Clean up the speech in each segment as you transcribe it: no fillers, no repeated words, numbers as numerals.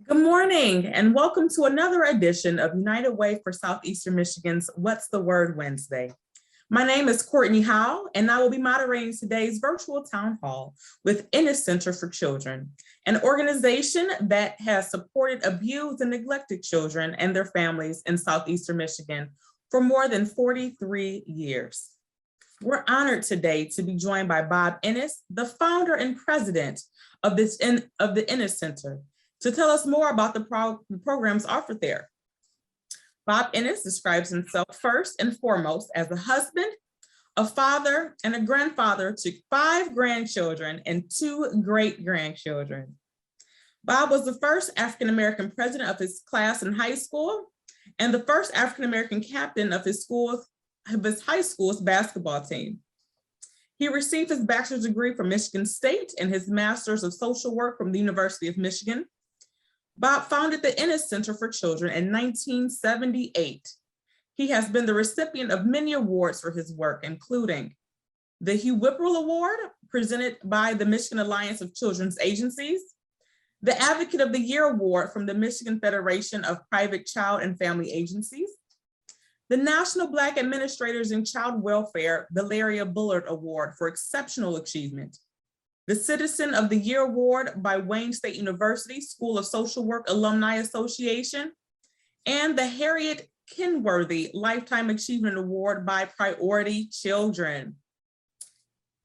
Good morning and welcome to another edition of United Way for Southeastern Michigan's What's the Word Wednesday. My name is Courtney Howe and I will be moderating today's virtual town hall with Ennis Center for Children, an organization that has supported abused and neglected children and their families in Southeastern Michigan for more than 43 years. We're honored today to be joined by Bob Ennis, the founder and president of the Ennis Center, to tell us more about the programs offered there. Bob Ennis describes himself first and foremost as a husband, a father, and a grandfather to 5 grandchildren and 2 great-grandchildren. Bob was the first African-American president of his class in high school and the first African-American captain of his high school's basketball team. He received his bachelor's degree from Michigan State and his master's of social work from the University of Michigan. Bob founded the Ennis Center for Children in 1978. He has been the recipient of many awards for his work, including the Hugh Whipple Award, presented by the Michigan Alliance of Children's Agencies, the Advocate of the Year Award from the Michigan Federation of Private Child and Family Agencies, the National Black Administrators in Child Welfare Valeria Bullard Award for Exceptional Achievement, the Citizen of the Year Award by Wayne State University School of Social Work Alumni Association, and the Harriet Kenworthy Lifetime Achievement Award by Priority Children.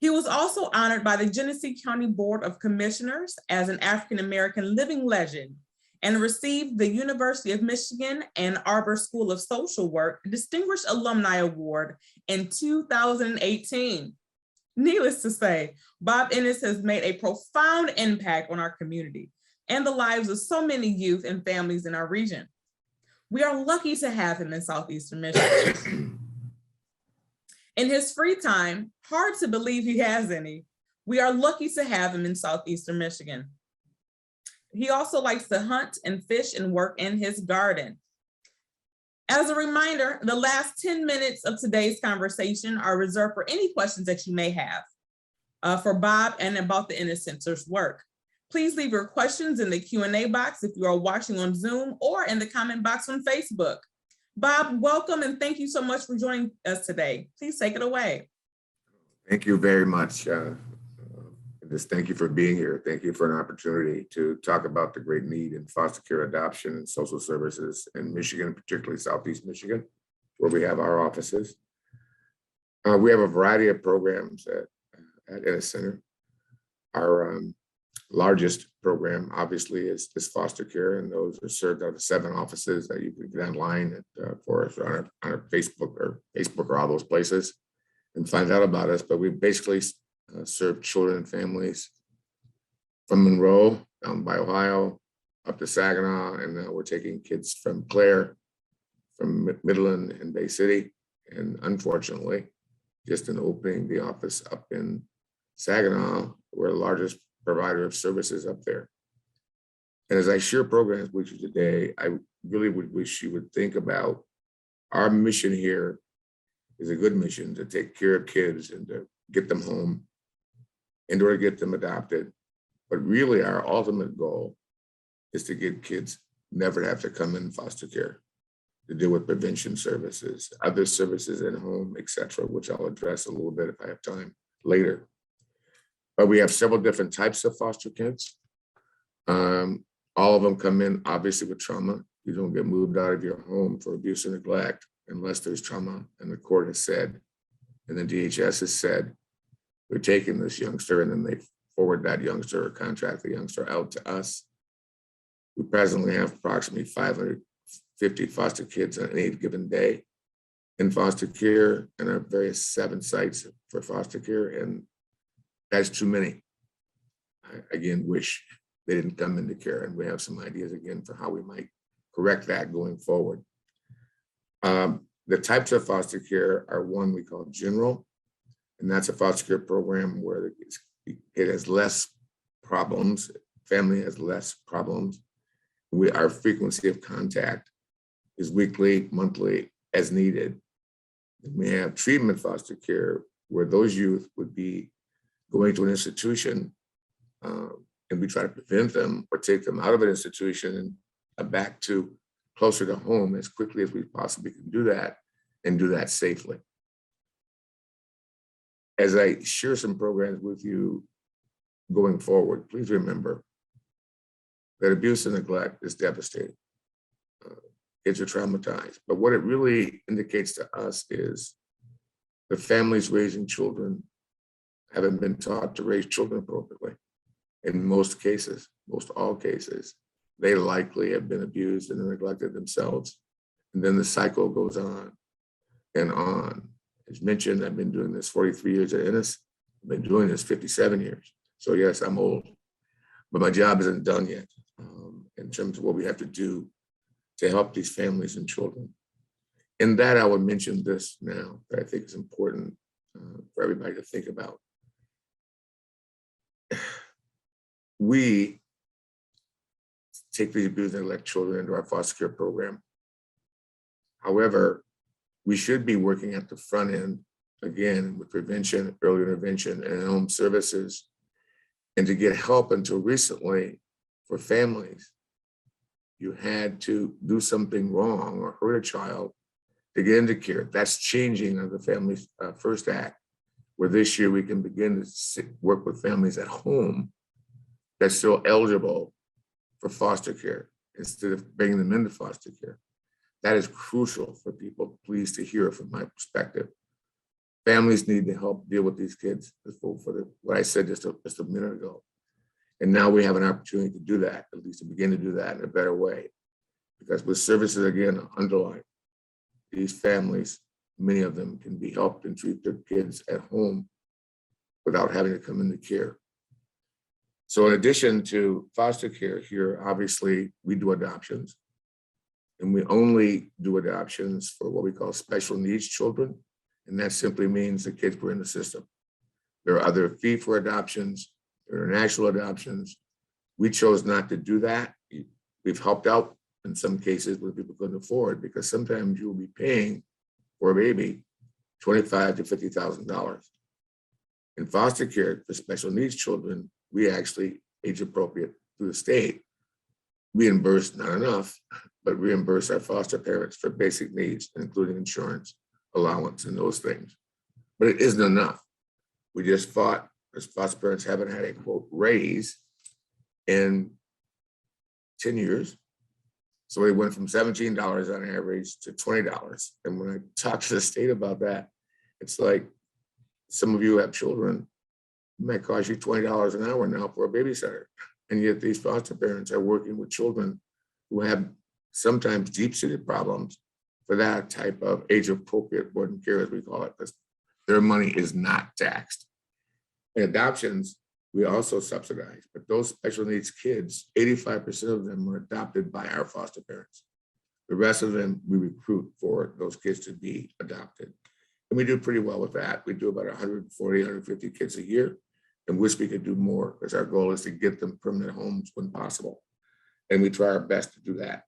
He was also honored by the Genesee County Board of Commissioners as an African-American living legend and received the University of Michigan Ann Arbor School of Social Work Distinguished Alumni Award in 2018. Needless to say, Bob Ennis has made a profound impact on our community and the lives of so many youth and families in our region. We are lucky to have him in Southeastern Michigan. In his free time, hard to believe he has any, we are lucky to have him in Southeastern Michigan. He also likes to hunt and fish and work in his garden. As a reminder, the last 10 minutes of today's conversation are reserved for any questions that you may have for Bob and about the Ennis Center's work. Please leave your questions in the Q&A box if you are watching on Zoom or in the comment box on Facebook. Bob, welcome and thank you so much for joining us today. Please take it away. Thank you very much. Just thank you for being here. Thank you for an opportunity to talk about the great need in foster care adoption and social services in Michigan, particularly Southeast Michigan, where we have our offices. We have a variety of programs at Ennis Center. Our largest program, obviously, is foster care, and those are served out of 7 offices that you can get online for us on our Facebook or all those places and find out about us. But we basically serve children and families from Monroe down by Ohio up to Saginaw, and now we're taking kids from Clare, from Midland and Bay City, and unfortunately, just in opening the office up in Saginaw, we're the largest provider of services up there. And as I share programs with you today, I really would wish you would think about our mission here is a good mission to take care of kids and to get them home in order to get them adopted. But really our ultimate goal is to get kids never to have to come in foster care, to deal with prevention services, other services at home, et cetera, which I'll address a little bit if I have time later. But we have several different types of foster kids. All of them come in obviously with trauma. You don't get moved out of your home for abuse or neglect unless there's trauma, and the court has said, and the DHS has said, we're taking this youngster, and then they forward that youngster or contract the youngster out to us. We presently have approximately 550 foster kids on any given day in foster care, and our various 7 sites for foster care, and that's too many. I again wish they didn't come into care, and we have some ideas again for how we might correct that going forward. The types of foster care are one we call general, and that's a foster care program where it has less problems, family has less problems. Our frequency of contact is weekly, monthly, as needed. And we have treatment foster care where those youth would be going to an institution, and and we try to prevent them or take them out of an institution and back to closer to home as quickly as we possibly can do that, and do that safely. As I share some programs with you going forward, please remember that abuse and neglect is devastating. Kids are traumatized, but what it really indicates to us is the families raising children haven't been taught to raise children appropriately. In most cases, most all cases, they likely have been abused and neglected themselves. And then the cycle goes on and on. As mentioned, I've been doing this 43 years at Ennis. I've been doing this 57 years. So yes, I'm old, but my job isn't done yet in terms of what we have to do to help these families and children. In that, I would mention this now that I think is important for everybody to think about. We take these abused and neglected children into our foster care program. However, we should be working at the front end, again, with prevention, early intervention, and home services, and to get help. Until recently, for families, you had to do something wrong or hurt a child to get into care. That's changing under the Family First Act, where this year we can begin to work with families at home that's still eligible for foster care instead of bringing them into foster care. That is crucial for people, pleased to hear from my perspective. Families need to help deal with these kids for what I said just a minute ago. And now we have an opportunity to do that, at least to begin to do that in a better way. Because with services, again, underlying, these families, many of them can be helped and treat their kids at home without having to come into care. So in addition to foster care here, obviously we do adoptions, and we only do adoptions for what we call special needs children. And that simply means the kids were in the system. There are other fee for adoptions, there are national adoptions. We chose not to do that. We've helped out in some cases where people couldn't afford, because sometimes you will be paying for a baby $25,000 to $50,000. In foster care for special needs children, we actually, age appropriate through the state, reimburse, not enough, but reimburse our foster parents for basic needs, including insurance, allowance, and those things. But it isn't enough. We just fought, as foster parents haven't had a quote raise in 10 years. So we went from $17 on average to $20. And when I talk to the state about that, it's like, some of you have children, it might cost you $20 an hour now for a babysitter. And yet these foster parents are working with children who have sometimes deep-seated problems for that type of age-appropriate board and care, as we call it, because their money is not taxed. In adoptions, we also subsidize, but those special needs kids, 85% of them are adopted by our foster parents. The rest of them, we recruit for those kids to be adopted. And we do pretty well with that. We do about 140, 150 kids a year, and wish we could do more, because our goal is to get them permanent homes when possible. And we try our best to do that.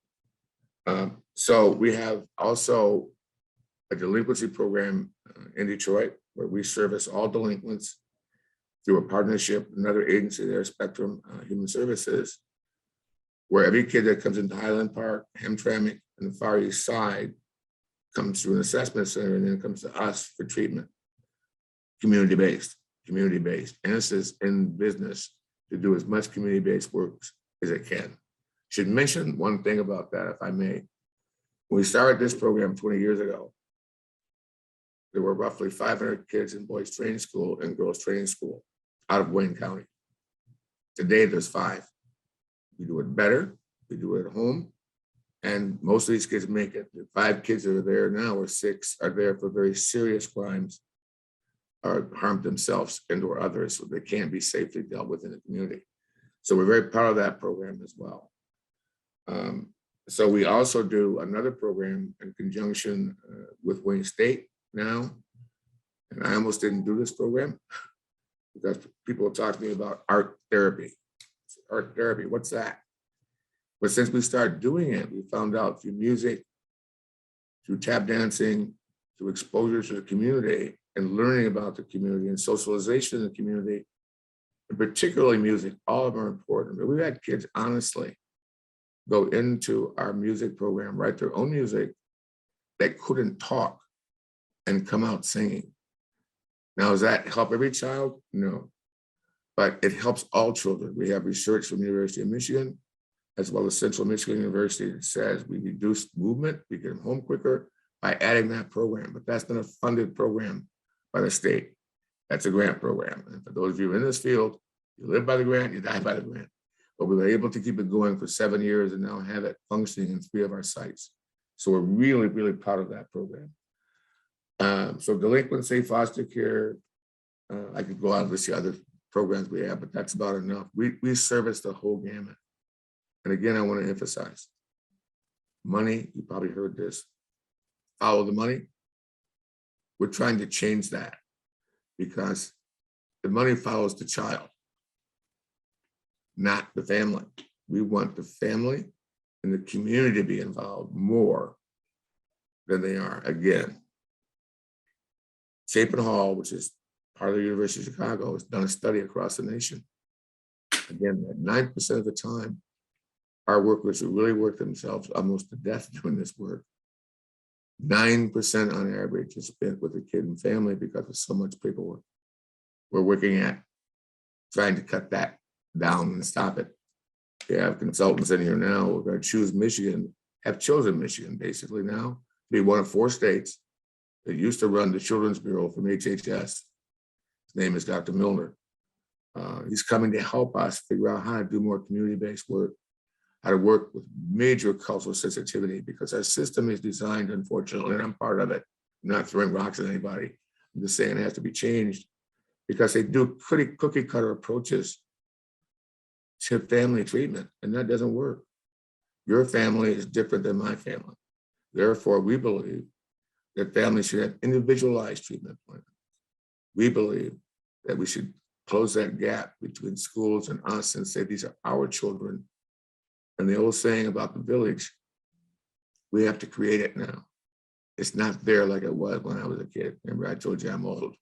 So we have also a delinquency program in Detroit, where we service all delinquents through a partnership with another agency there, Spectrum Human Services, where every kid that comes into Highland Park, Hamtramck, and the Far East Side comes through an assessment center and then comes to us for treatment. Community-based. Ennis is in business to do as much community-based work as it can. Should mention one thing about that, if I may. When we started this program 20 years ago, there were roughly 500 kids in boys training school and girls training school out of Wayne County. Today, there's 5. We do it better. We do it at home. And most of these kids make it. The 5 kids that are there now, or 6, are there for very serious crimes or harmed themselves and or others, so they can't be safely dealt with in the community. So we're very proud of that program as well. So we also do another program in conjunction with Wayne State now. And I almost didn't do this program because people talk to me about art therapy. Art therapy, what's that? But since we started doing it, we found out through music, through tap dancing, through exposure to the community and learning about the community and socialization in the community, and particularly music. All of them are important, but we've had kids honestly go into our music program, write their own music that couldn't talk and come out singing. Now, does that help every child? No, but it helps all children. We have research from the University of Michigan, as well as Central Michigan University, that says we reduce movement, we get them home quicker by adding that program. But that's been a funded program by the state. That's a grant program. And for those of you in this field, you live by the grant, you die by the grant. But we were able to keep it going for 7 years and now have it functioning in 3 of our sites. So we're really, really proud of that program. So delinquency, foster care, I could go out and list the other programs we have, but that's about enough. We service the whole gamut. And again, I want to emphasize, money, you probably heard this, follow the money. We're trying to change that because the money follows the child, not the family. We want the family and the community to be involved more than they are. Again, Chapin Hall, which is part of the University of Chicago, has done a study across the nation. Again, that 9% of the time, our workers who really work themselves almost to death doing this work, 9% on average is spent with a kid and family because of so much paperwork. We're working at trying to cut that down and stop it. We have consultants in here now. We're going to choose Michigan, have chosen Michigan basically now to be one of 4 states that used to run the Children's Bureau from HHS. His name is Dr. Milner. He's coming to help us figure out how to do more community-based work, how to work with major cultural sensitivity, because our system is designed, unfortunately, and I'm part of it, I'm not throwing rocks at anybody. I'm just saying it has to be changed because they do pretty cookie cutter approaches to family treatment, and that doesn't work. Your family is different than my family. Therefore, we believe that families should have individualized treatment plans. We believe that we should close that gap between schools and us and say, these are our children. And the old saying about the village, we have to create it now. It's not there like it was when I was a kid. Remember, I told you I'm old.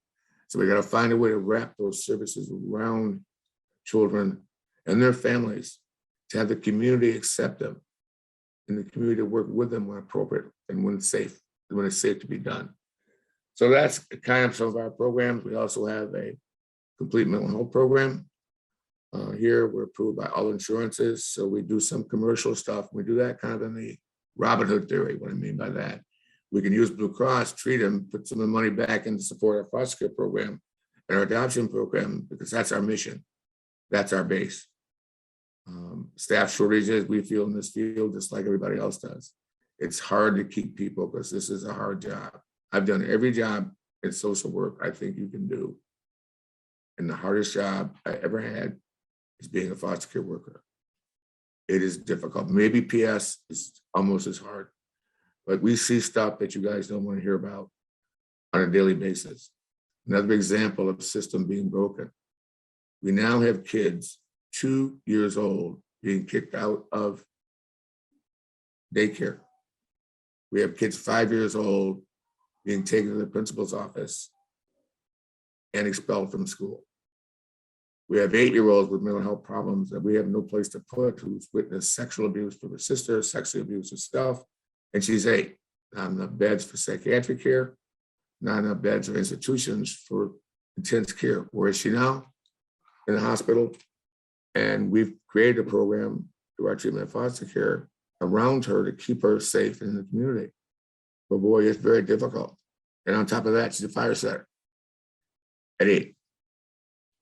So we got to find a way to wrap those services around children and their families, to have the community accept them and the community to work with them when appropriate and when it's safe to be done. So that's kind of some of our programs. We also have a complete mental health program. Here we're approved by all insurances. So we do some commercial stuff. We do that kind of in the Robin Hood theory. What I mean by that, we can use Blue Cross, treat them, put some of the money back in to support our foster care program and our adoption program, because that's our mission. That's our base. Staff shortages we feel in this field, just like everybody else does. It's hard to keep people because this is a hard job. I've done every job in social work I think you can do. And the hardest job I ever had is being a foster care worker. It is difficult. Maybe PS is almost as hard, but we see stuff that you guys don't want to hear about on a daily basis. Another example of system being broken. We now have kids 2 years old being kicked out of daycare. We have kids 5 years old being taken to the principal's office and expelled from school. We have 8-year-olds with mental health problems that we have no place to put, who's witnessed sexual abuse from her sister, sexual abuse herself, and she's 8. Not enough beds for psychiatric care, not enough beds or institutions for intense care. Where is she now? In the hospital. And we've created a program through our treatment and foster care around her to keep her safe in the community. But boy, it's very difficult. And on top of that, she's a fire setter at 8.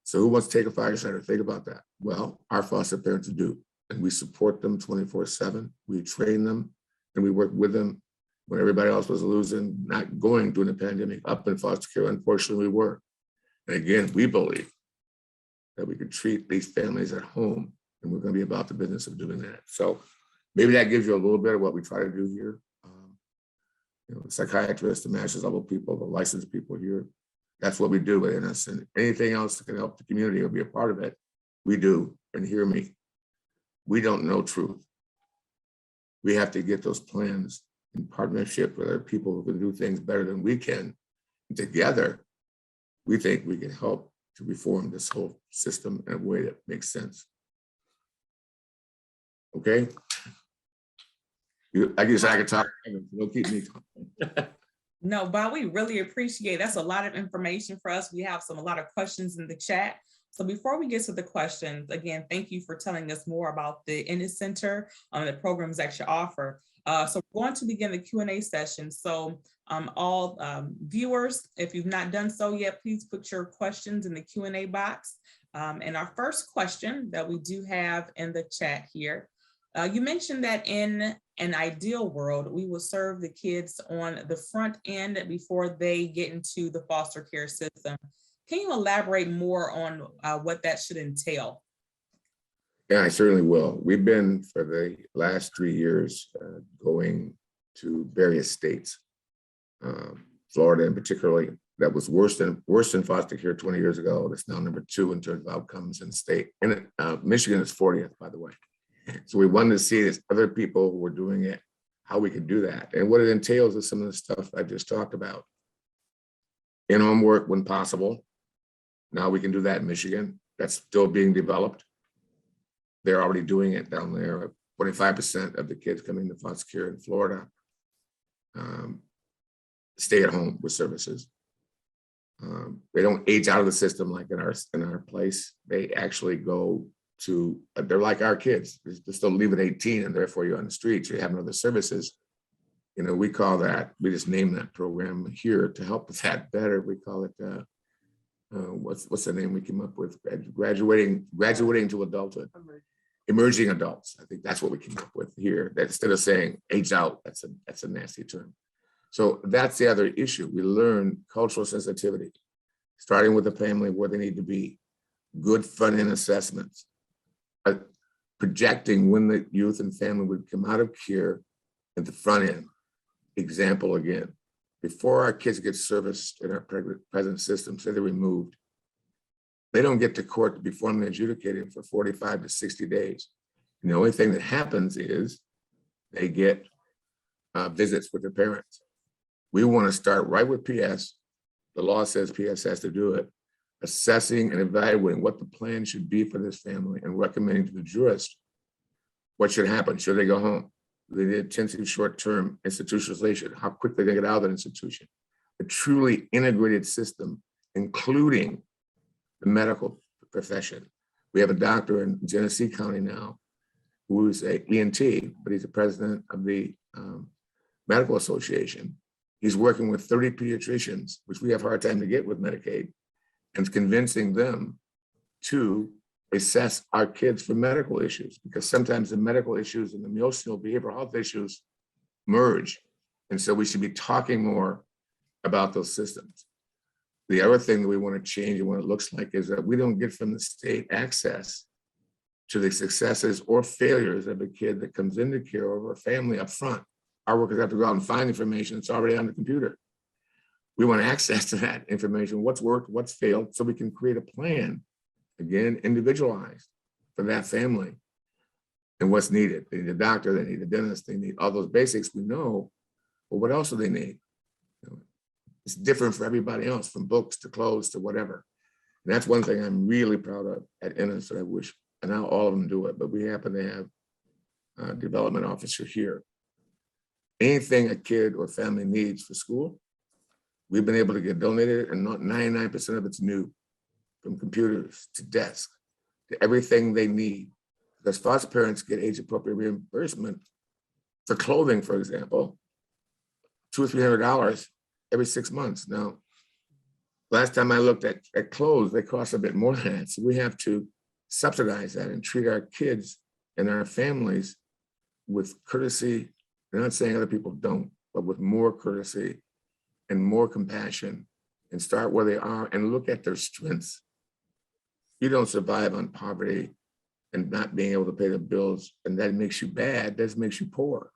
So who wants to take a fire setter? Think about that. Well, our foster parents do. And we support them 24/7. We train them and we work with them when everybody else was losing, not going during the pandemic, up in foster care. Unfortunately, we were. And again, we believe that we could treat these families at home, and we're going to be about the business of doing that. So maybe that gives you a little bit of what we try to do here. The psychiatrists, the master's level people, the licensed people here, that's what we do with Ennis. And anything else that can help the community or be a part of it, we do. And hear me, we don't know truth. We have to get those plans in partnership with other people who can do things better than we can. And together, we think we can help to reform this whole system in a way that makes sense. Okay? I guess I could talk, don't keep me talking. No, Bob, we really appreciate, that's a lot of information for us. We have a lot of questions in the chat. So before we get to the questions, again, thank you for telling us more about the Ennis Center and the programs that you offer. So we're going to begin the Q&A session. So all viewers, if you've not done so yet, please put your questions in the Q&A box. And our first question that we do have in the chat here, you mentioned that in an ideal world, we will serve the kids on the front end before they get into the foster care system. Can you elaborate more on what that should entail? Yeah, I certainly will. We've been for the last 3 years going to various states, Florida in particularly, that was worse than foster care 20 years ago. That's now number 2 in terms of outcomes in the state. And Michigan is 40th, by the way. So we wanted to see this other people who were doing it, how we could do that. And what it entails is some of the stuff I just talked about. In-home work when possible. Now we can do that in Michigan. That's still being developed. They're already doing it down there. 25% of the kids coming to foster care in Florida stay at home with services. They don't age out of the system like in our place. They actually go to, they're like our kids. They still leave at 18 and therefore you're on the streets, you're having other services. You know, we call that, we just named that program here to help with that better. We call it, what's the name we came up with? Graduating to adulthood. Emerging adults. I think that's what we came up with here. That instead of saying age out, that's a nasty term. So that's the other issue. We learn cultural sensitivity, starting with the family where they need to be, good front-end assessments, projecting when the youth and family would come out of care at the front end. Example again, before our kids get serviced in our present system, say they're removed, they don't get to court to be formally adjudicated for 45 to 60 days. And the only thing that happens is they get visits with their parents. We want to start right with PS. The law says PS has to do it, assessing and evaluating what the plan should be for this family and recommending to the jurist what should happen. Should they go home? Do they need intensive short-term institutionalization? How quickly they get out of that institution? A truly integrated system, including the medical profession. We have a doctor in Genesee County now who is an ENT, but he's the president of the Medical Association. He's working with 30 pediatricians, which we have a hard time to get with Medicaid, and convincing them to assess our kids for medical issues, because sometimes the medical issues and the emotional behavioral health issues merge. And so we should be talking more about those systems. The other thing that we want to change and what it looks like is that we don't get from the state access to the successes or failures of a kid that comes into care or a family up front. Our workers have to go out and find information that's already on the computer. We want access to that information, what's worked, what's failed, so we can create a plan, again, individualized for that family and what's needed. They need a doctor, they need a dentist, they need all those basics we know, but what else do they need? It's different for everybody else, from books to clothes to whatever. And that's one thing I'm really proud of at Ennis that I wish, and now all of them do it, but we happen to have a development officer here. Anything a kid or family needs for school, we've been able to get donated, and not 99% of it's new, from computers to desks to everything they need. Because foster parents get age-appropriate reimbursement for clothing, for example, $200 or $300 every 6 months. Now, last time I looked at clothes, they cost a bit more than that. So we have to subsidize that and treat our kids and our families with courtesy. I'm not saying other people don't, but with more courtesy and more compassion, and start where they are and look at their strengths. You don't survive on poverty and not being able to pay the bills, and that makes you bad, that makes you poor.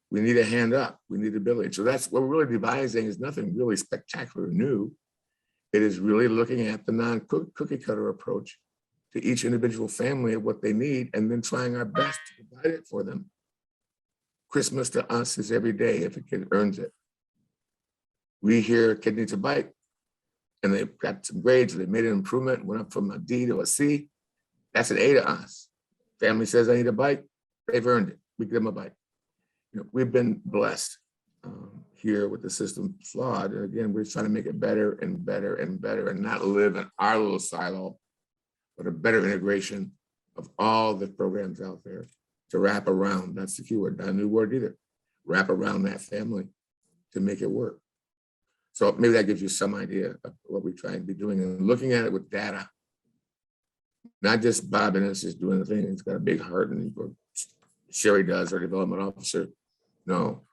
We need a hand up, we need ability. So that's what we're really devising, is nothing really spectacular new. It is really looking at the non-cookie cutter approach to each individual family of what they need, and then trying our best to provide it for them. Christmas to us is every day if a kid earns it. We hear a kid needs a bike. and they got some grades, they made an improvement, went up from a D to a C, that's an A to us. Family says I need a bike, they've earned it, we give them a bike. We've been blessed here with the system flawed. And again, we're trying to make it better and better and better and not live in our little silo, but a better integration of all the programs out there to wrap around, that's the key word, not a new word either, wrap around that family to make it work. So maybe that gives you some idea of what we try and be doing and looking at it with data. Not just Bob Ennis is doing the thing, he's got a big heart, and Sherry does, our development officer. No.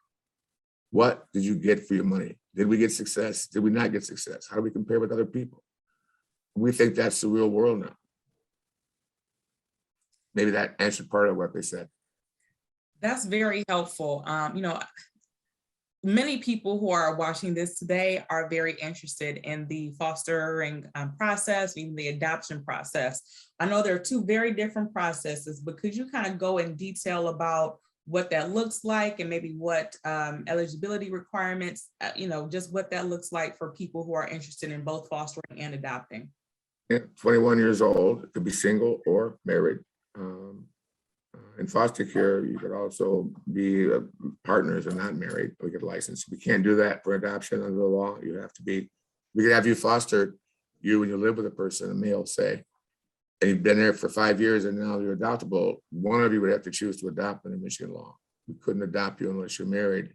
What did you get for your money? Did we get success? Did we not get success? How do we compare with other people? We think that's the real world now. Maybe that answered part of what they said. That's very helpful. Many people who are watching this today are very interested in the fostering process, even the adoption process. I know there are two very different processes, but could you kind of go in detail about what that looks like and maybe what eligibility requirements, just what that looks like for people who are interested in both fostering and adopting? Yeah, 21 years old, it could be single or married. In foster care, you could also be partners and not married. We get a license. We can't do that for adoption under the law. You have to be, we could have you fostered, you when you live with a person, a male, say, and you've been there for 5 years and now you're adoptable. One of you would have to choose to adopt under Michigan law. We couldn't adopt you unless you're married.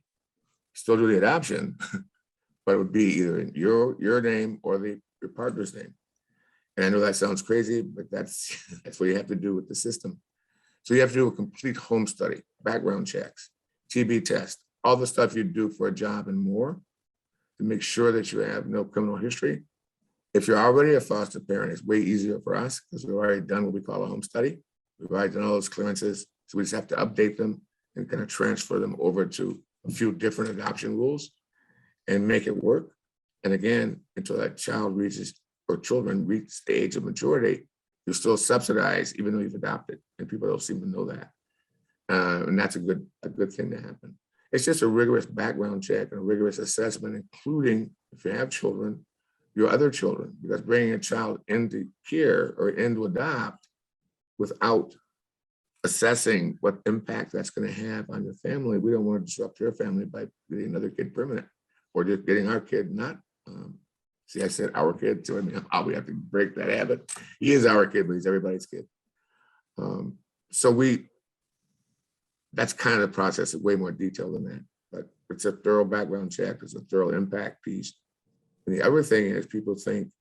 Still do the adoption, but it would be either in your name or your partner's name. And I know that sounds crazy, but that's what you have to do with the system. So you have to do a complete home study, background checks, TB test, all the stuff you do for a job and more to make sure that you have no criminal history. If you're already a foster parent, it's way easier for us because we've already done what we call a home study. We've already done all those clearances. So we just have to update them and kind of transfer them over to a few different adoption rules and make it work. And again, until that child reaches or children reach the age of maturity, you're still subsidized even though you've adopted, and people don't seem to know that. And that's a good thing to happen. It's just a rigorous background check and a rigorous assessment, including if you have children, your other children, because bringing a child into care or into adopt without assessing what impact that's going to have on your family, we don't want to disrupt your family by getting another kid permanent or just getting our kid not. See, I said our kid, so I mean, we have to break that habit. He is our kid, but he's everybody's kid. So that's kind of the process, way more detailed than that. But it's a thorough background check, it's a thorough impact piece. And the other thing is people think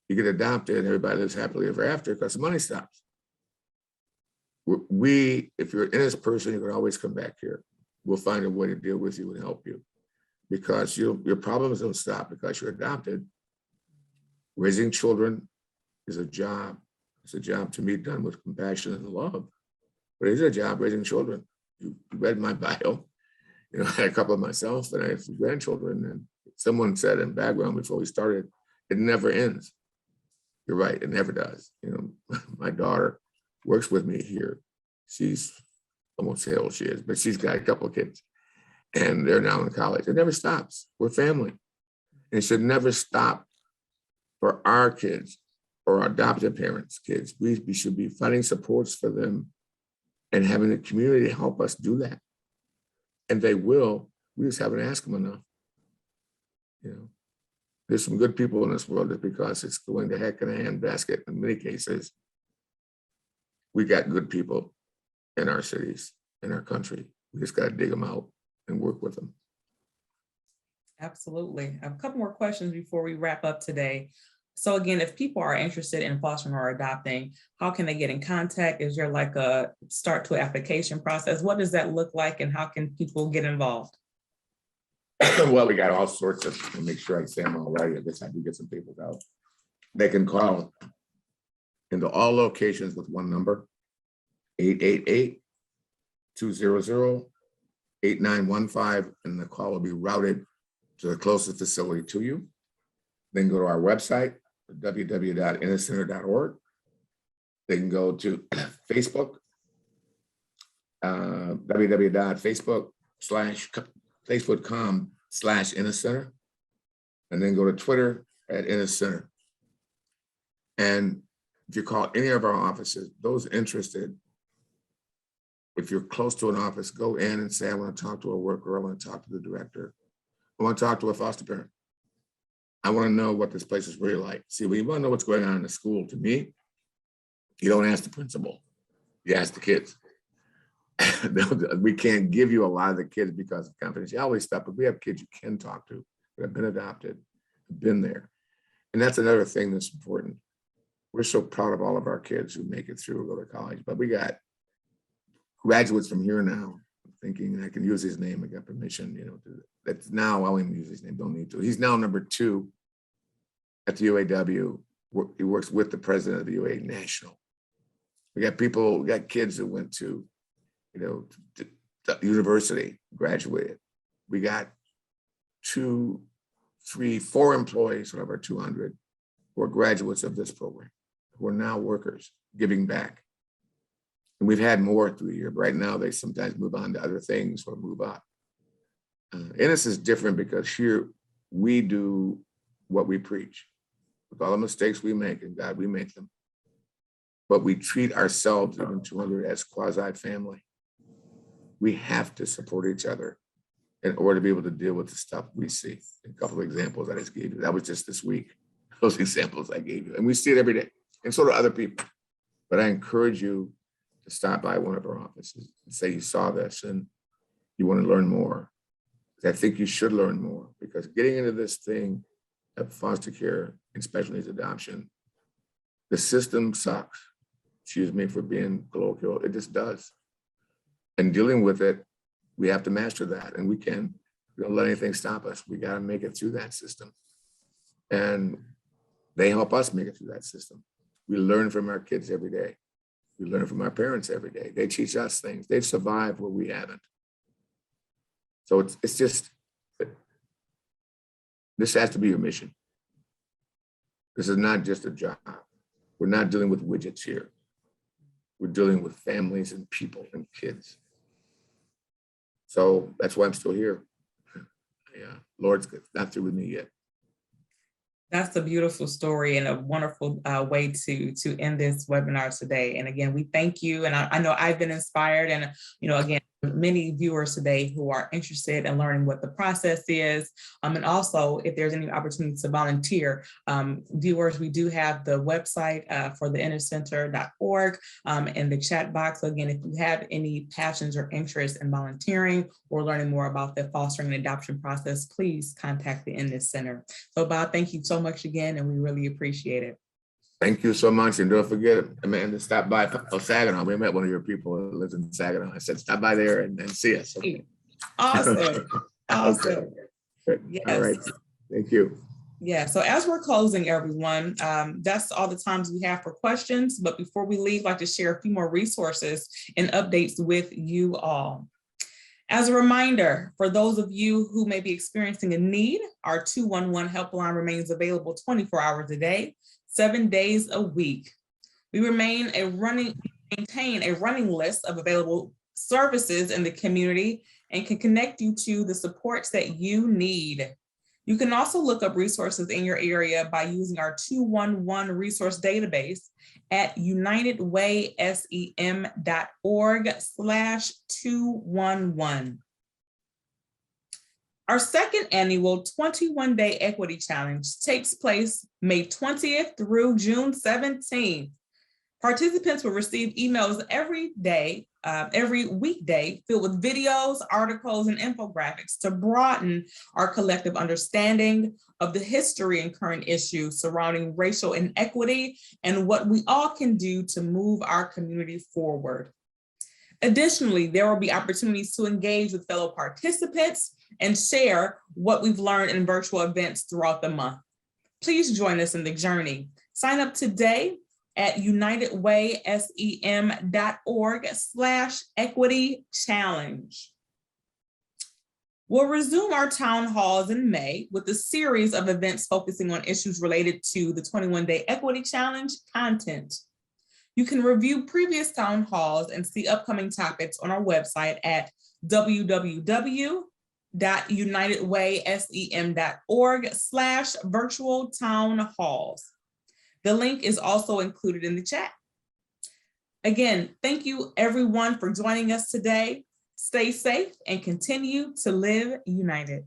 you get adopted and everybody lives happily ever after because the money stops. If you're an Ennis person, you can always come back here. We'll find a way to deal with you and help you because your problems don't stop because you're adopted. Raising children is a job. It's a job to me done with compassion and love, but it is a job raising children. You read my bio. I had a couple of myself and I have some grandchildren, and someone said in background before we started, it never ends. You're right, it never does. My daughter works with me here. She's almost how old she is, but she's got a couple of kids and they're now in college. It never stops. We're family. And it should never stop for our kids or our adopted parents' kids. We should be finding supports for them and having the community help us do that. And they will. We just haven't asked them enough. There's some good people in this world that because it's going to heck in a handbasket in many cases, we got good people in our cities, in our country. We just got to dig them out and work with them. Absolutely. I have a couple more questions before we wrap up today. So again, if people are interested in fostering or adopting, how can they get in contact? Is there like a start to application process? What does that look like and how can people get involved? Well, we got all sorts of, to make sure I say them all right. I guess I do get some people out. They can call into all locations with one number, 888-200-8915, and the call will be routed to the closest facility to you. Then go to our website, www.enniscenter.org. They can go to Facebook, www.facebook.com/Ennis Center, and then go to Twitter at Ennis Center. And if you call any of our offices, those interested, if you're close to an office, go in and say, I want to talk to a worker, I want to talk to the director, I want to talk to a foster parent. I want to know what this place is really like. See, when you want to know what's going on in the school, to me, you don't ask the principal, you ask the kids. We can't give you a lot of the kids because of confidentiality stuff, but we have kids you can talk to that have been adopted, have been there. And that's another thing that's important. We're so proud of all of our kids who make it through, go to college, but we got graduates from here now, thinking I can use his name, I got permission, that's now, I'll even use his name, don't need to. He's now number 2 at the UAW. He works with the president of the UAW National. We got kids who went to, to university, graduated. We got 2, 3, 4 employees out of our 200 who are graduates of this program, who are now workers giving back. And we've had more through the year, but right now they sometimes move on to other things or move up. Ennis is different because here we do what we preach. With all the mistakes we make, and God, we make them. But we treat ourselves, even 200, as quasi-family. We have to support each other in order to be able to deal with the stuff we see. A couple of examples I just gave you. That was just this week, those examples I gave you. And we see it every day, and so do other people. But I encourage you to stop by one of our offices and say you saw this and you want to learn more. I think you should learn more, because getting into this thing of foster care and special needs adoption, the system sucks. Excuse me for being colloquial, it just does. And dealing with it, we have to master that, and we can. We don't let anything stop us. We got to make it through that system. And they help us make it through that system. We learn from our kids every day. We learn from our parents every day. They teach us things. They've survived where we haven't. So it's just, this has to be your mission. This is not just a job. We're not dealing with widgets here. We're dealing with families and people and kids. So that's why I'm still here. Yeah, Lord's not through with me yet. That's a beautiful story and a wonderful way to end this webinar today. And again, we thank you. And I know I've been inspired, and again, many viewers today who are interested in learning what the process is. And also, if there's any opportunity to volunteer, viewers, we do have the website for the enniscenter.org in the chat box. So again, if you have any passions or interests in volunteering or learning more about the fostering and adoption process, please contact the Ennis Center. So Bob, thank you so much again, and we really appreciate it. Thank you so much. And don't forget, Amanda, stop by Saginaw. We met one of your people who lives in Saginaw. I said, stop by there and see us. Okay. Awesome. Awesome. Okay. Yes. All right. Thank you. Yeah, so as we're closing, everyone, that's all the times we have for questions. But before we leave, I'd like to share a few more resources and updates with you all. As a reminder, for those of you who may be experiencing a need, our 211 helpline remains available 24 hours a day, 7 days a week. We maintain a running list of available services in the community and can connect you to the supports that you need. You can also look up resources in your area by using our 211 resource database at unitedwaysem.org/211. Our second annual 21-day equity challenge takes place May 20th through June 17th. Participants will receive emails every weekday filled with videos, articles, and infographics to broaden our collective understanding of the history and current issues surrounding racial inequity and what we all can do to move our community forward. Additionally, there will be opportunities to engage with fellow participants and share what we've learned in virtual events throughout the month. Please join us in the journey. Sign up today at unitedwaysem.org/equity challenge. We'll resume our town halls in May with a series of events focusing on issues related to the 21-day equity challenge content. You can review previous town halls and see upcoming topics on our website at www.unitedwaysem.org. www.unitedwaysem.org/virtual-town-halls. The link is also included in the chat. Again, thank you everyone for joining us today. Stay safe and continue to live united.